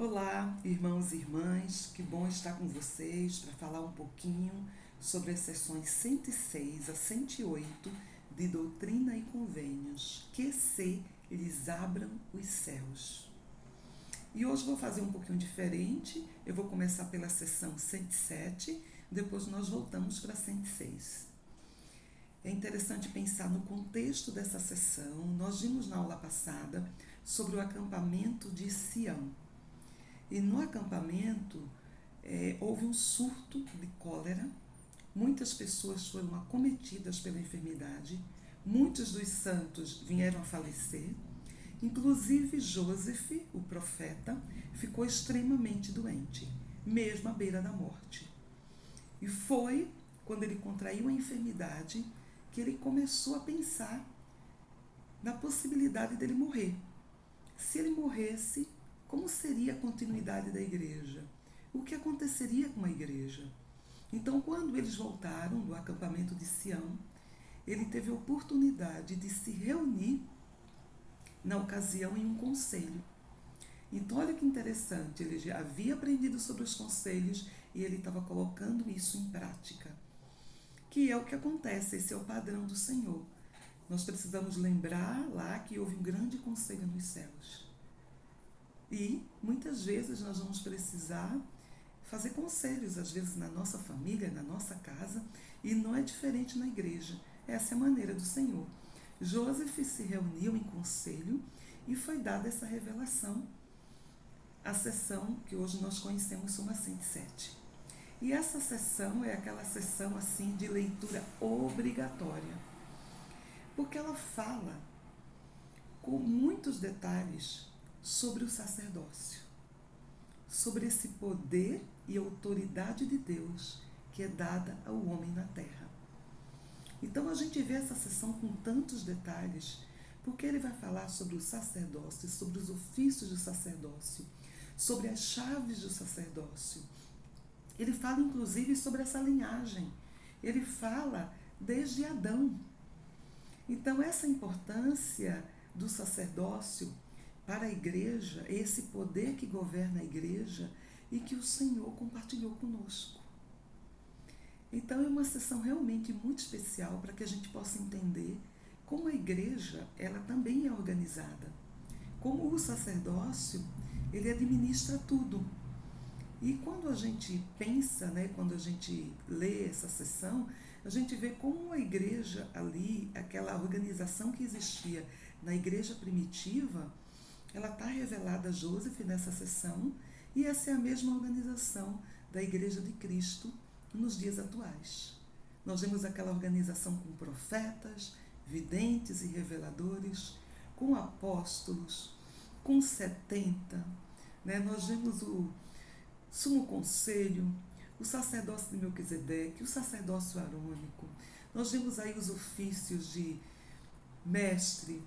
Olá, irmãos e irmãs, que bom estar com vocês para falar um pouquinho sobre as sessões 106 a 108 de Doutrina e Convênios, que se lhes abram os céus. E hoje vou fazer um pouquinho diferente, eu vou começar pela sessão 107, depois nós voltamos para 106. É interessante pensar no contexto dessa sessão. Nós vimos na aula passada sobre o acampamento de Sião. E no acampamento houve um surto de cólera, muitas pessoas foram acometidas pela enfermidade, muitos dos santos vieram a falecer, inclusive Joseph, o profeta, ficou extremamente doente, mesmo à beira da morte. E foi quando ele contraiu a enfermidade que ele começou a pensar na possibilidade dele morrer. Se ele morresse, como seria a continuidade da igreja? O que aconteceria com a igreja? Então, quando eles voltaram do acampamento de Sião, ele teve a oportunidade de se reunir na ocasião em um conselho. Então, olha que interessante, ele já havia aprendido sobre os conselhos e ele estava colocando isso em prática. Que é o que acontece, esse é o padrão do Senhor. Nós precisamos lembrar lá que houve um grande conselho nos céus. E muitas vezes nós vamos precisar fazer conselhos, às vezes na nossa família, na nossa casa, e não é diferente na igreja. Essa é a maneira do Senhor. Joseph se reuniu em conselho e foi dada essa revelação, a sessão que hoje nós conhecemos como a 107. E essa sessão é aquela sessão assim de leitura obrigatória, porque ela fala com muitos detalhes sobre o sacerdócio, sobre esse poder e autoridade de Deus que é dada ao homem na terra. Então a gente vê essa sessão com tantos detalhes, porque ele vai falar sobre o sacerdócio, sobre os ofícios do sacerdócio, sobre as chaves do sacerdócio. Ele fala inclusive sobre essa linhagem. Ele fala desde Adão. Então essa importância do sacerdócio para a igreja, esse poder que governa a igreja e que o Senhor compartilhou conosco. Então é uma sessão realmente muito especial para que a gente possa entender como a igreja ela também é organizada. Como o sacerdócio, ele administra tudo. E quando a gente pensa, quando a gente lê essa sessão, a gente vê como a igreja ali, aquela organização que existia na igreja primitiva, ela está revelada a Joseph nessa sessão, e essa é a mesma organização da Igreja de Cristo nos dias atuais. Nós vemos aquela organização com profetas, videntes e reveladores, com apóstolos, com 70. Nós vemos o sumo conselho, o sacerdócio de Melquisedeque, o sacerdócio arônico. Nós vemos aí os ofícios de mestre,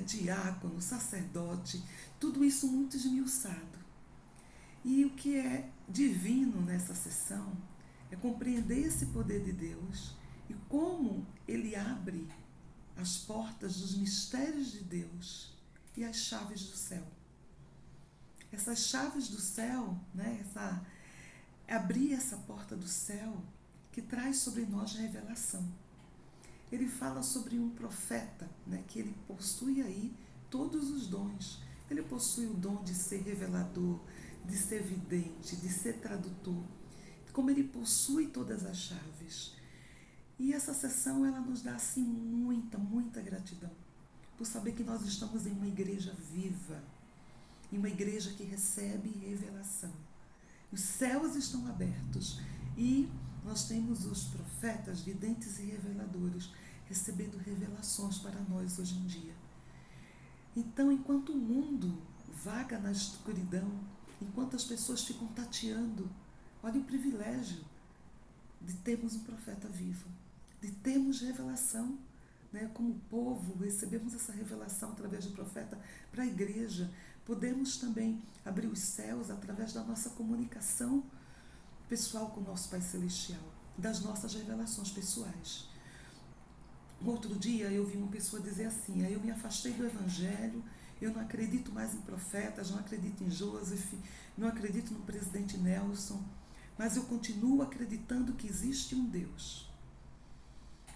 diácono, sacerdote, tudo isso muito esmiuçado. E o que é divino nessa sessão é compreender esse poder de Deus e como ele abre as portas dos mistérios de Deus e as chaves do céu. Essas chaves do céu, abrir essa porta do céu que traz sobre nós revelação. Ele fala sobre um profeta, que ele possui aí todos os dons. Ele possui o dom de ser revelador, de ser vidente, de ser tradutor. Como ele possui todas as chaves. E essa sessão, ela nos dá assim muita, muita gratidão. Por saber que nós estamos em uma igreja viva. Em uma igreja que recebe revelação. Os céus estão abertos e nós temos os profetas, videntes e reveladores recebendo revelações para nós hoje em dia. Então, enquanto o mundo vaga na escuridão, enquanto as pessoas ficam tateando, olha o privilégio de termos um profeta vivo, de termos revelação. Como povo, recebemos essa revelação através do profeta para a igreja. Podemos também abrir os céus através da nossa comunicação pessoal com o nosso Pai Celestial, das nossas revelações pessoais. Um outro dia eu vi uma pessoa dizer assim: aí eu me afastei do Evangelho, eu não acredito mais em profetas, não acredito em Joseph, não acredito no presidente Nelson, mas eu continuo acreditando que existe um Deus.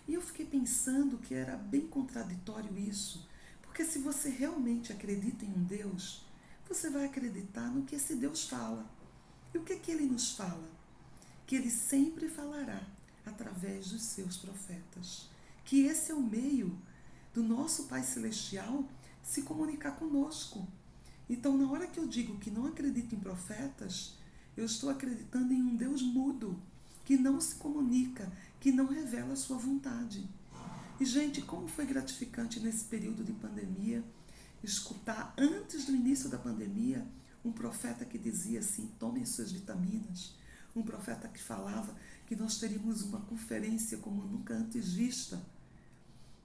E eu fiquei pensando que era bem contraditório isso, porque se você realmente acredita em um Deus, você vai acreditar no que esse Deus fala. E o que é que ele nos fala? Que ele sempre falará através dos seus profetas. Que esse é o meio do nosso Pai Celestial se comunicar conosco. Então, na hora que eu digo que não acredito em profetas, eu estou acreditando em um Deus mudo, que não se comunica, que não revela a sua vontade. E, gente, como foi gratificante nesse período de pandemia, escutar antes do início da pandemia um profeta que dizia assim: tomem suas vitaminas. Um profeta que falava que nós teríamos uma conferência como nunca antes vista.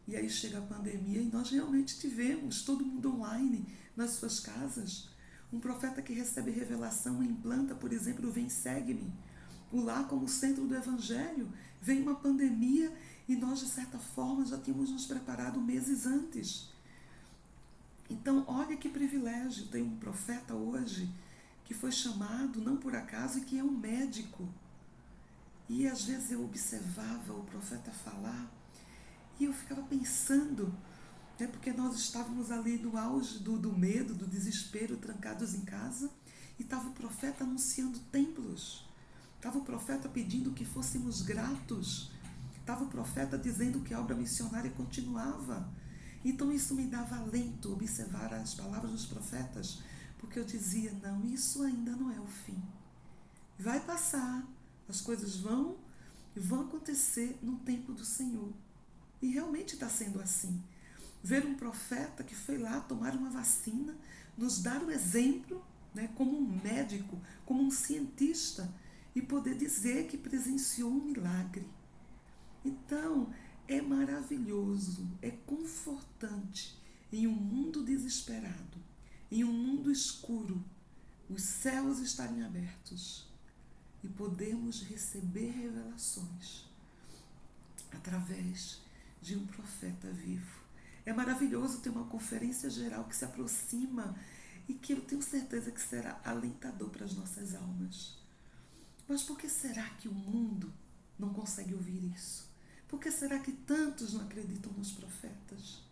E aí chega a pandemia e nós realmente tivemos todo mundo online nas suas casas. Um profeta que recebe revelação e implanta, por exemplo, o Vem Segue-me, o Lar como centro do Evangelho. Vem uma pandemia e nós, de certa forma, já tínhamos nos preparado meses antes. Então, olha que privilégio. Tem um profeta hoje que foi chamado, não por acaso, e que é um médico. E às vezes eu observava o profeta falar e eu ficava pensando, porque nós estávamos ali no auge do medo, do desespero, trancados em casa, e estava o profeta anunciando templos, estava o profeta pedindo que fôssemos gratos, estava o profeta dizendo que a obra missionária continuava. Então isso me dava alento, observar as palavras dos profetas, porque eu dizia: não, isso ainda não é o fim. Vai passar, as coisas vão acontecer no tempo do Senhor. E realmente está sendo assim. Ver um profeta que foi lá tomar uma vacina, nos dar o exemplo, como um médico, como um cientista, e poder dizer que presenciou um milagre. Então, é maravilhoso, é confortante em um mundo desesperado, em um mundo escuro, os céus estarem abertos e podemos receber revelações através de um profeta vivo. É maravilhoso ter uma conferência geral que se aproxima e que eu tenho certeza que será alentador para as nossas almas. Mas por que será que o mundo não consegue ouvir isso? Por que será que tantos não acreditam nos profetas?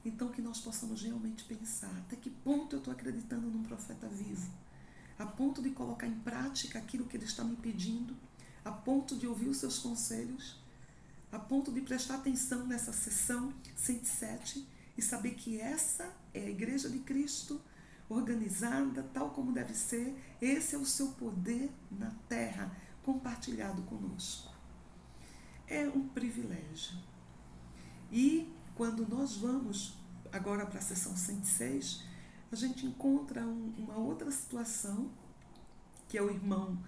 Então que nós possamos realmente pensar até que ponto eu estou acreditando num profeta vivo, a ponto de colocar em prática aquilo que ele está me pedindo, a ponto de ouvir os seus conselhos, a ponto de prestar atenção nessa sessão 107 e saber que essa é a Igreja de Cristo, organizada tal como deve ser. Esse é o seu poder na terra, compartilhado conosco. É um privilégio. E quando nós vamos agora para a sessão 106, a gente encontra uma outra situação, que é o irmão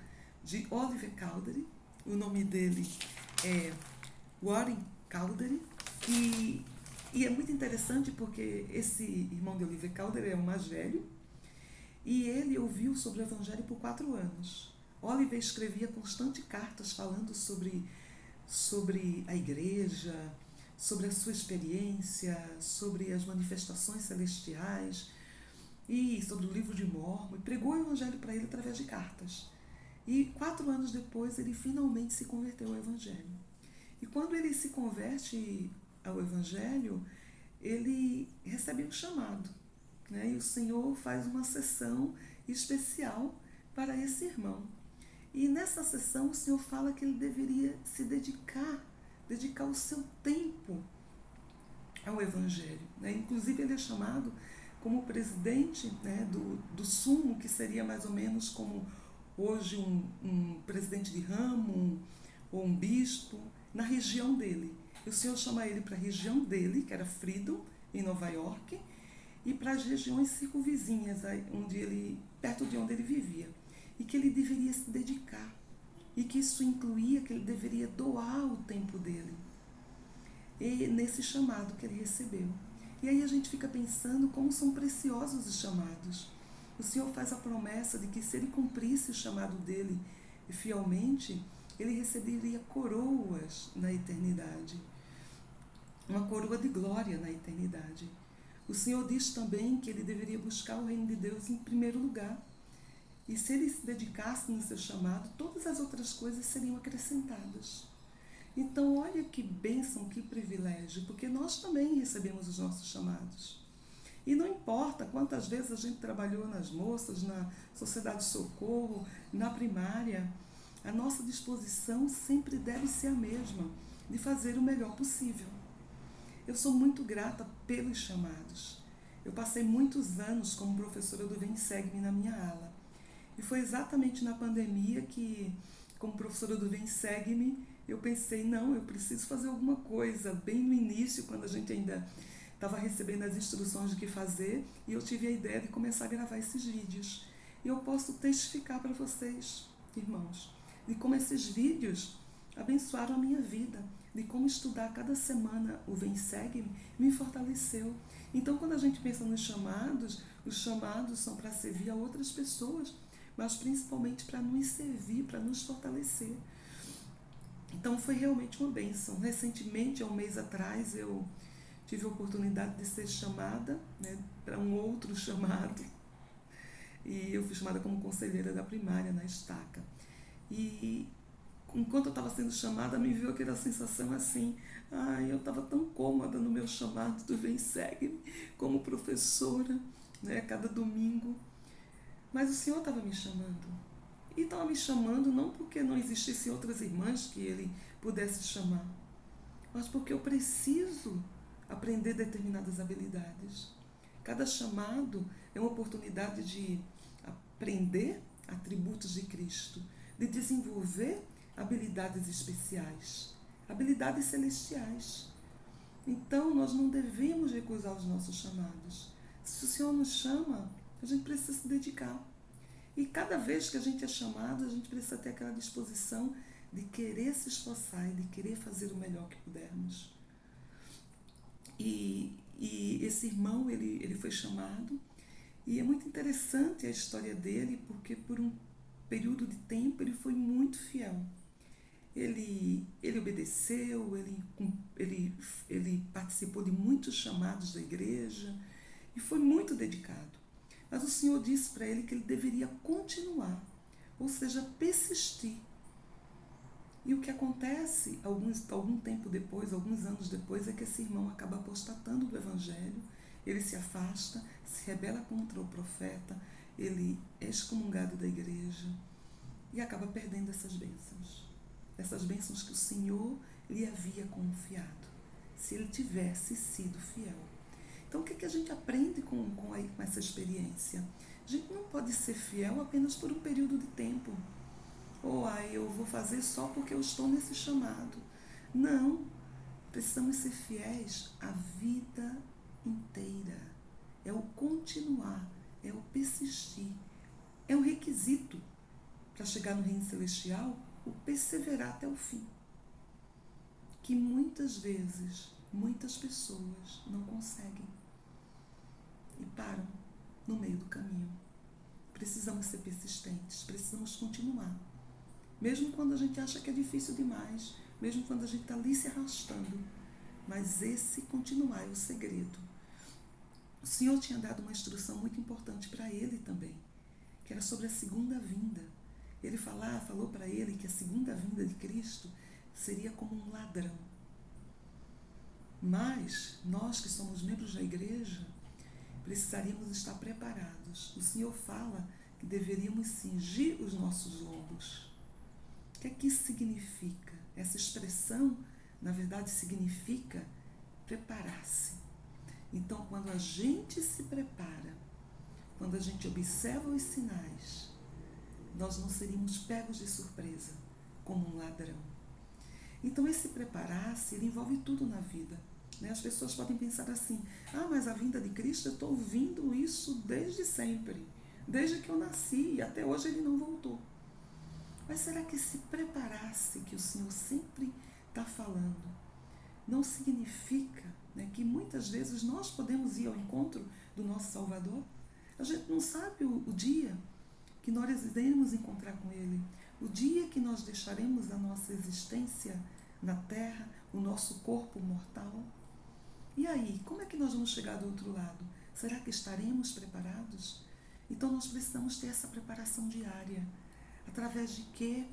de Oliver Cowdery. O nome dele é Warren Cowdery, e é muito interessante porque esse irmão de Oliver Cowdery é o mais velho, e ele ouviu sobre o Evangelho por 4 anos. Oliver escrevia constantes cartas falando sobre a igreja, sobre a sua experiência, sobre as manifestações celestiais e sobre o livro de Mórmon, e pregou o Evangelho para ele através de cartas. E 4 anos depois ele finalmente se converteu ao Evangelho. E quando ele se converte ao Evangelho, ele recebe um chamado, e o Senhor faz uma sessão especial para esse irmão. E nessa sessão o Senhor fala que ele deveria se dedicar o seu tempo ao Evangelho. Inclusive ele é chamado como presidente, do sumo, que seria mais ou menos como hoje um presidente de ramo ou um bispo, na região dele. O Senhor chama ele para a região dele, que era Freedom, em Nova York, e para as regiões circunvizinhas, perto de onde ele vivia. E que ele deveria se dedicar. E que isso incluía que ele deveria doar o tempo dele. E nesse chamado que ele recebeu. E aí a gente fica pensando como são preciosos os chamados. O Senhor faz a promessa de que se ele cumprisse o chamado dele fielmente, ele receberia coroas na eternidade. Uma coroa de glória na eternidade. O Senhor diz também que ele deveria buscar o reino de Deus em primeiro lugar. E se ele se dedicasse no seu chamado, todas as outras coisas seriam acrescentadas. Então, olha que bênção, que privilégio, porque nós também recebemos os nossos chamados. E não importa quantas vezes a gente trabalhou nas moças, na Sociedade de Socorro, na primária, a nossa disposição sempre deve ser a mesma, de fazer o melhor possível. Eu sou muito grata pelos chamados. Eu passei muitos anos como professora do Vem Segue-me na minha ala. E foi exatamente na pandemia que, como professora do Vem Segue-me, eu pensei, não, eu preciso fazer alguma coisa. Bem no início, quando a gente ainda estava recebendo as instruções de que fazer, e eu tive a ideia de começar a gravar esses vídeos. E eu posso testificar para vocês, irmãos, de como esses vídeos abençoaram a minha vida, de como estudar cada semana o Vem Segue-me me fortaleceu. Então, quando a gente pensa nos chamados, os chamados são para servir a outras pessoas, mas principalmente para nos servir, para nos fortalecer. Então, foi realmente uma bênção. Recentemente, há um mês atrás, eu tive a oportunidade de ser chamada, né, para um outro chamado, e eu fui chamada como conselheira da primária na Estaca. E enquanto eu estava sendo chamada, me veio aquela sensação assim, eu estava tão cômoda no meu chamado do Vem Segue-me, como professora, né, cada domingo. Mas o Senhor estava me chamando. E estava me chamando não porque não existissem outras irmãs que Ele pudesse chamar, mas porque eu preciso aprender determinadas habilidades. Cada chamado é uma oportunidade de aprender atributos de Cristo, de desenvolver habilidades especiais, habilidades celestiais. Então, nós não devemos recusar os nossos chamados. Se o Senhor nos chama, a gente precisa se dedicar. E cada vez que a gente é chamado, a gente precisa ter aquela disposição de querer se esforçar e de querer fazer o melhor que pudermos. E esse irmão, ele foi chamado, e é muito interessante a história dele, porque por um período de tempo ele foi muito fiel. Ele obedeceu, ele participou de muitos chamados da igreja e foi muito dedicado. Mas o Senhor disse para ele que ele deveria continuar, ou seja, persistir. E o que acontece algum tempo depois, alguns anos depois, é que esse irmão acaba apostatando do Evangelho, ele se afasta, se rebela contra o profeta, ele é excomungado da igreja e acaba perdendo essas bênçãos que o Senhor lhe havia confiado, se ele tivesse sido fiel. Então, o que a gente aprende com essa experiência? A gente não pode ser fiel apenas por um período de tempo. Ou eu vou fazer só porque eu estou nesse chamado. Não, precisamos ser fiéis a vida inteira. É o continuar, é o persistir. É um requisito para chegar no reino celestial, o perseverar até o fim. Que muitas vezes, muitas pessoas não conseguem e param no meio do caminho. Precisamos ser persistentes, precisamos continuar. Mesmo quando a gente acha que é difícil demais, mesmo quando a gente está ali se arrastando. Mas esse continuar é o segredo. O Senhor tinha dado uma instrução muito importante para ele também, que era sobre a segunda vinda. Ele falou para ele que a segunda vinda de Cristo seria como um ladrão. Mas nós que somos membros da igreja, precisaríamos estar preparados. O Senhor fala que deveríamos cingir os nossos lombos. O que é que isso significa? Essa expressão, na verdade, significa preparar-se. Então, quando a gente se prepara, quando a gente observa os sinais, nós não seríamos pegos de surpresa, como um ladrão. Então, esse preparar-se, ele envolve tudo na vida. As pessoas podem pensar assim, mas a vinda de Cristo, eu estou ouvindo isso desde sempre, desde que eu nasci, e até hoje ele não voltou. Mas será que esse preparar-se que o Senhor sempre está falando não significa, que muitas vezes nós podemos ir ao encontro do nosso Salvador? A gente não sabe o dia que nós iremos encontrar com Ele, o dia que nós deixaremos a nossa existência na terra, o nosso corpo mortal. E aí, como é que nós vamos chegar do outro lado? Será que estaremos preparados? Então nós precisamos ter essa preparação diária. Através de quê?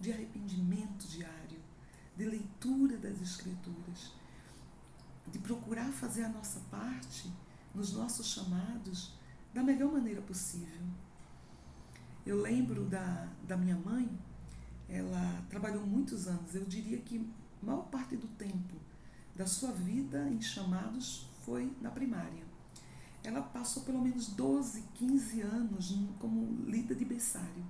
De arrependimento diário, de leitura das Escrituras, de procurar fazer a nossa parte nos nossos chamados da melhor maneira possível. Eu lembro da minha mãe, ela trabalhou muitos anos, eu diria que a maior parte do tempo da sua vida em chamados foi na primária. Ela passou pelo menos 12, 15 anos como líder de berçário.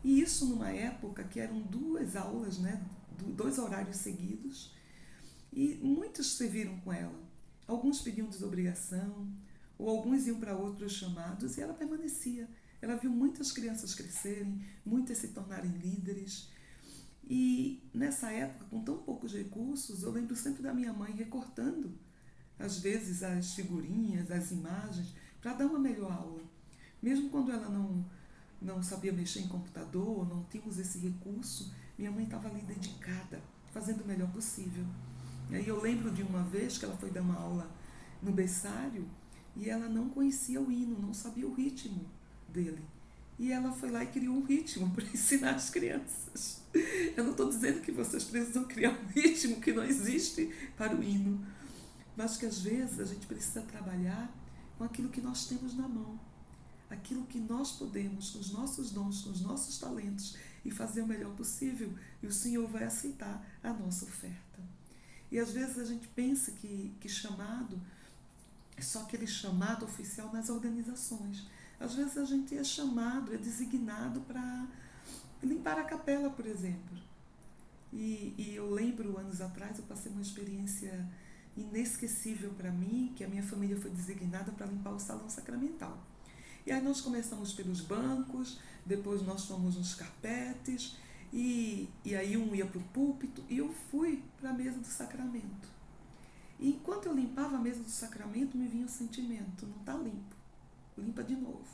E isso numa época que eram 2 aulas, né, 2 horários seguidos, e muitos serviram com ela. Alguns pediam desobrigação, ou alguns iam para outros chamados, e ela permanecia. Ela viu muitas crianças crescerem, muitas se tornarem líderes. E nessa época, com tão poucos recursos, eu lembro sempre da minha mãe recortando, às vezes, as figurinhas, as imagens, para dar uma melhor aula. Mesmo quando ela não sabia mexer em computador, não tínhamos esse recurso, minha mãe estava ali dedicada, fazendo o melhor possível. E aí eu lembro de uma vez que ela foi dar uma aula no berçário e ela não conhecia o hino, não sabia o ritmo dele. E ela foi lá e criou um ritmo para ensinar as crianças. Eu não estou dizendo que vocês precisam criar um ritmo que não existe para o hino, mas que às vezes a gente precisa trabalhar com aquilo que nós temos na mão, aquilo que nós podemos, com os nossos dons, com os nossos talentos, e fazer o melhor possível, e o Senhor vai aceitar a nossa oferta. E às vezes a gente pensa que chamado é só aquele chamado oficial nas organizações. Às vezes a gente é chamado, é designado para limpar a capela, por exemplo. E eu lembro, anos atrás, eu passei uma experiência inesquecível para mim, que a minha família foi designada para limpar o salão sacramental. E aí nós começamos pelos bancos, depois nós fomos nos carpetes, e aí um ia para o púlpito, e eu fui para a mesa do sacramento. E enquanto eu limpava a mesa do sacramento, me vinha o sentimento, não está limpo, limpa de novo.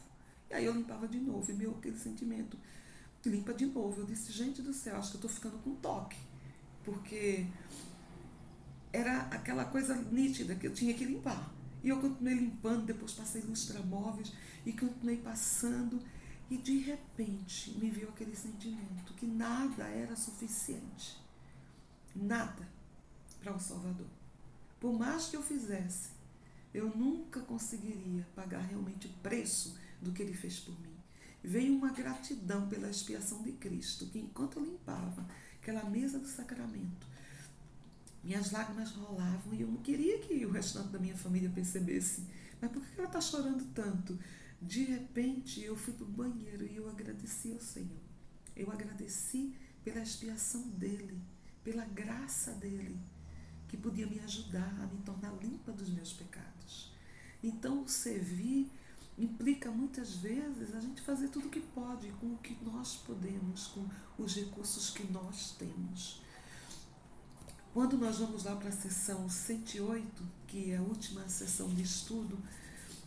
E aí eu limpava de novo, e meu aquele sentimento, limpa de novo. Eu disse, gente do céu, acho que eu estou ficando com toque, porque era aquela coisa nítida que eu tinha que limpar. E eu continuei limpando, depois passei lustramóveis e continuei passando. E de repente me veio aquele sentimento que nada era suficiente. Nada para o Salvador. Por mais que eu fizesse, eu nunca conseguiria pagar realmente o preço do que Ele fez por mim. Veio uma gratidão pela expiação de Cristo, que enquanto eu limpava aquela mesa do sacramento, minhas lágrimas rolavam e eu não queria que o restante da minha família percebesse. Mas por que ela está chorando tanto? De repente eu fui para o banheiro e eu agradeci ao Senhor. Eu agradeci pela expiação dEle, pela graça dEle, que podia me ajudar a me tornar limpa dos meus pecados. Então o servir implica muitas vezes a gente fazer tudo o que pode, com o que nós podemos, com os recursos que nós temos. Quando nós vamos lá para a sessão 108, que é a última sessão de estudo,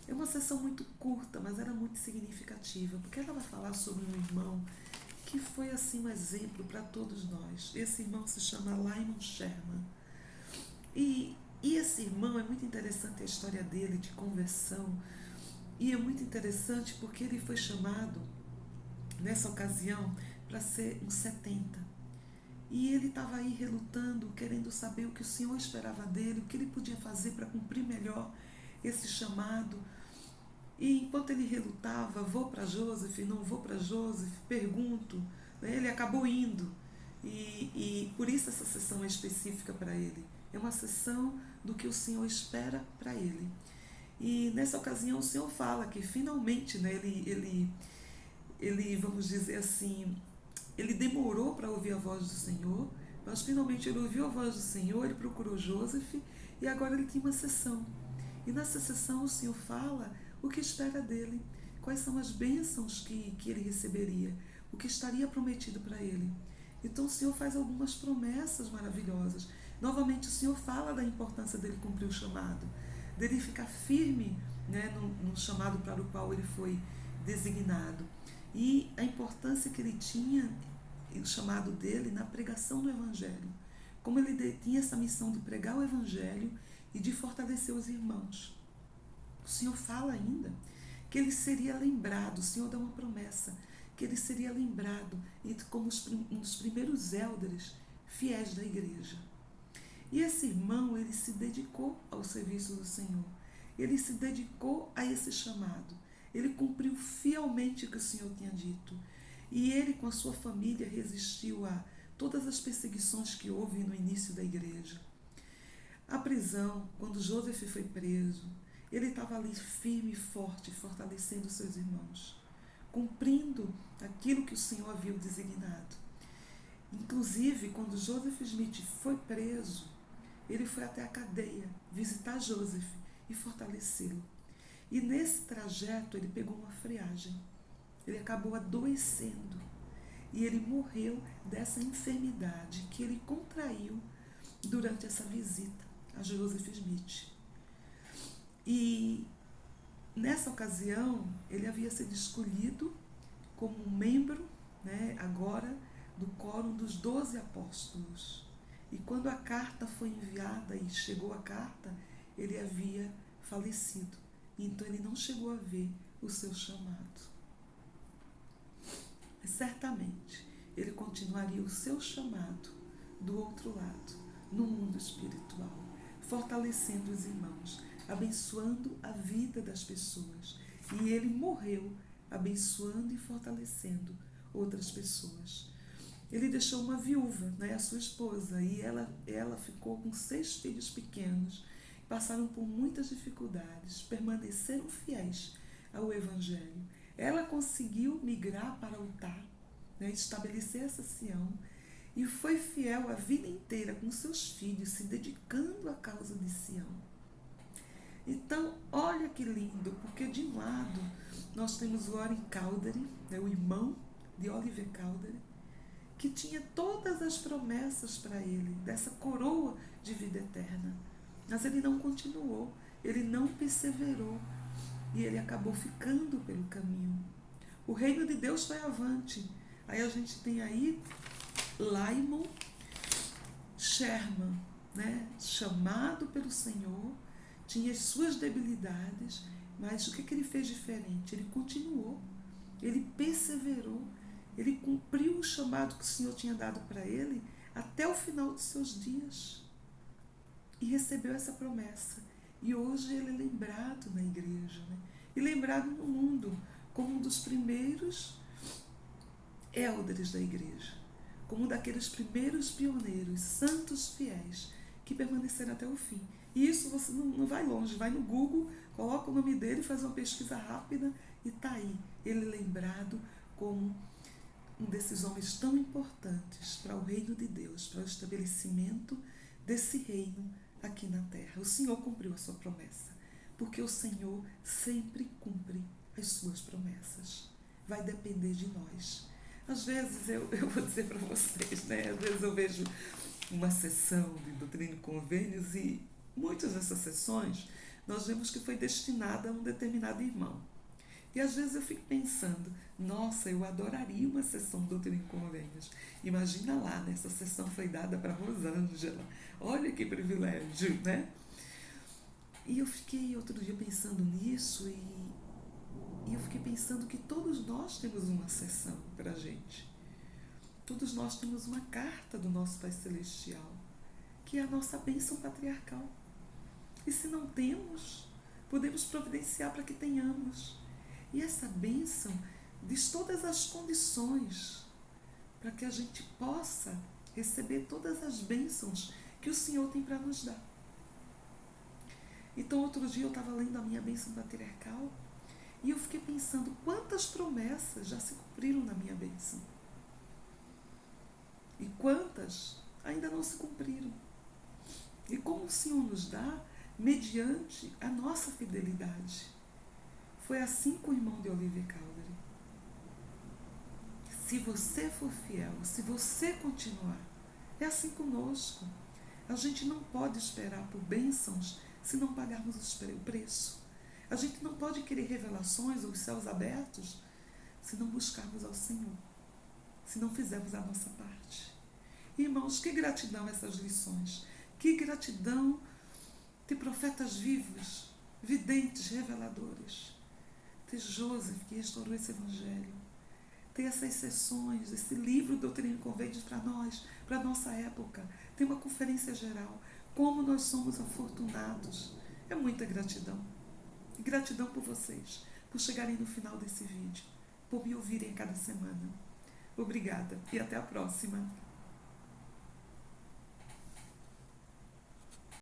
é uma sessão muito curta, mas era muito significativa, porque ela vai falar sobre um irmão que foi assim um exemplo para todos nós. Esse irmão se chama Lyman Sherman. E esse irmão, é muito interessante a história dele de conversão, e é muito interessante porque ele foi chamado, nessa ocasião, para ser um 70. E ele estava aí relutando, querendo saber o que o Senhor esperava dele, o que ele podia fazer para cumprir melhor esse chamado. E enquanto ele relutava, vou para Joseph, não vou para Joseph, pergunto, né? Ele acabou indo. E por isso essa sessão é específica para ele. É uma sessão do que o Senhor espera para ele. E nessa ocasião o Senhor fala que finalmente, né, ele, vamos dizer assim, ele demorou para ouvir a voz do Senhor, mas finalmente ele ouviu a voz do Senhor, ele procurou Joseph e agora ele tem uma sessão. E nessa sessão o Senhor fala o que espera dele, quais são as bênçãos que ele receberia, o que estaria prometido para ele. Então o Senhor faz algumas promessas maravilhosas. Novamente o Senhor fala da importância dele cumprir o chamado, dele ficar firme, né, no chamado para o qual ele foi designado. E a importância que ele tinha, o chamado dele, na pregação do Evangelho. Como ele tinha essa missão de pregar o Evangelho e de fortalecer os irmãos. O Senhor fala ainda que ele seria lembrado, o Senhor dá uma promessa, que ele seria lembrado como um dos primeiros élderes fiéis da igreja. E esse irmão, ele se dedicou ao serviço do Senhor. Ele se dedicou a esse chamado. Ele cumpriu fielmente o que o Senhor tinha dito. E ele, com a sua família, resistiu a todas as perseguições que houve no início da igreja. A prisão, quando Joseph foi preso, ele estava ali firme e forte, fortalecendo seus irmãos, cumprindo aquilo que o Senhor havia designado. Inclusive, quando Joseph Smith foi preso, ele foi até a cadeia visitar Joseph e fortalecê-lo. E nesse trajeto ele pegou uma friagem. Ele acabou adoecendo. E ele morreu dessa enfermidade que ele contraiu durante essa visita a Joseph Smith. E nessa ocasião ele havia sido escolhido como um membro, agora, do quórum dos 12 apóstolos. E quando a carta foi enviada e chegou a carta, ele havia falecido. Então ele não chegou a ver o seu chamado. Mas certamente ele continuaria o seu chamado do outro lado, no mundo espiritual, fortalecendo os irmãos, abençoando a vida das pessoas. E ele morreu abençoando e fortalecendo outras pessoas. Ele deixou uma viúva, a sua esposa, e ela ficou com 6 filhos pequenos. Passaram por muitas dificuldades, permaneceram fiéis ao Evangelho. Ela conseguiu migrar para Utah, estabelecer essa Sião, e foi fiel a vida inteira com seus filhos, se dedicando à causa de Sião. Então, olha que lindo, porque de um lado nós temos o Warren Cowdery, o irmão de Oliver Cowdery, que tinha todas as promessas para ele, dessa coroa de vida eterna. Mas ele não continuou, ele não perseverou e ele acabou ficando pelo caminho. O reino de Deus foi avante. Aí a gente tem aí Lyman Sherman, chamado pelo Senhor, tinha as suas debilidades, mas o que ele fez diferente? Ele continuou, ele perseverou, ele cumpriu o chamado que o Senhor tinha dado para ele até o final de seus dias. E recebeu essa promessa. E hoje ele é lembrado na igreja, e lembrado no mundo como um dos primeiros élderes da igreja, como um daqueles primeiros pioneiros, santos fiéis, que permaneceram até o fim. E isso você não vai longe, vai no Google, coloca o nome dele, faz uma pesquisa rápida e está aí, ele lembrado como um desses homens tão importantes para o reino de Deus, para o estabelecimento desse reino aqui na terra. O Senhor cumpriu a sua promessa, porque o Senhor sempre cumpre as suas promessas. Vai depender de nós. Às vezes, eu vou dizer para vocês, às vezes eu vejo uma sessão de Doutrina e Convênios e muitas dessas sessões nós vemos que foi destinada a um determinado irmão. E às vezes eu fico pensando, nossa, eu adoraria uma sessão de Doutrina e Convênios. Imagina lá, essa sessão foi dada para Rosângela. Olha que privilégio, E eu fiquei outro dia pensando nisso e eu fiquei pensando que todos nós temos uma sessão para a gente. Todos nós temos uma carta do nosso Pai Celestial, que é a nossa bênção patriarcal. E se não temos, podemos providenciar para que tenhamos. E essa bênção diz todas as condições para que a gente possa receber todas as bênçãos que o Senhor tem para nos dar. Então, outro dia eu estava lendo a minha bênção patriarcal e eu fiquei pensando quantas promessas já se cumpriram na minha bênção. E quantas ainda não se cumpriram. E como o Senhor nos dá mediante a nossa fidelidade. Foi assim com o irmão de Oliver Cowdery. Se você for fiel, se você continuar, é assim conosco. A gente não pode esperar por bênçãos se não pagarmos o preço. A gente não pode querer revelações ou os céus abertos se não buscarmos ao Senhor, se não fizermos a nossa parte. Irmãos, que gratidão essas lições. Que gratidão ter profetas vivos, videntes, reveladores, ter Joseph que restaurou esse evangelho, ter essas sessões, esse livro Doutrina e Convênios para nós, para a nossa época, ter uma conferência geral. Como nós somos afortunados. É muita gratidão. E gratidão por vocês, por chegarem no final desse vídeo, por me ouvirem cada semana. Obrigada e até a próxima.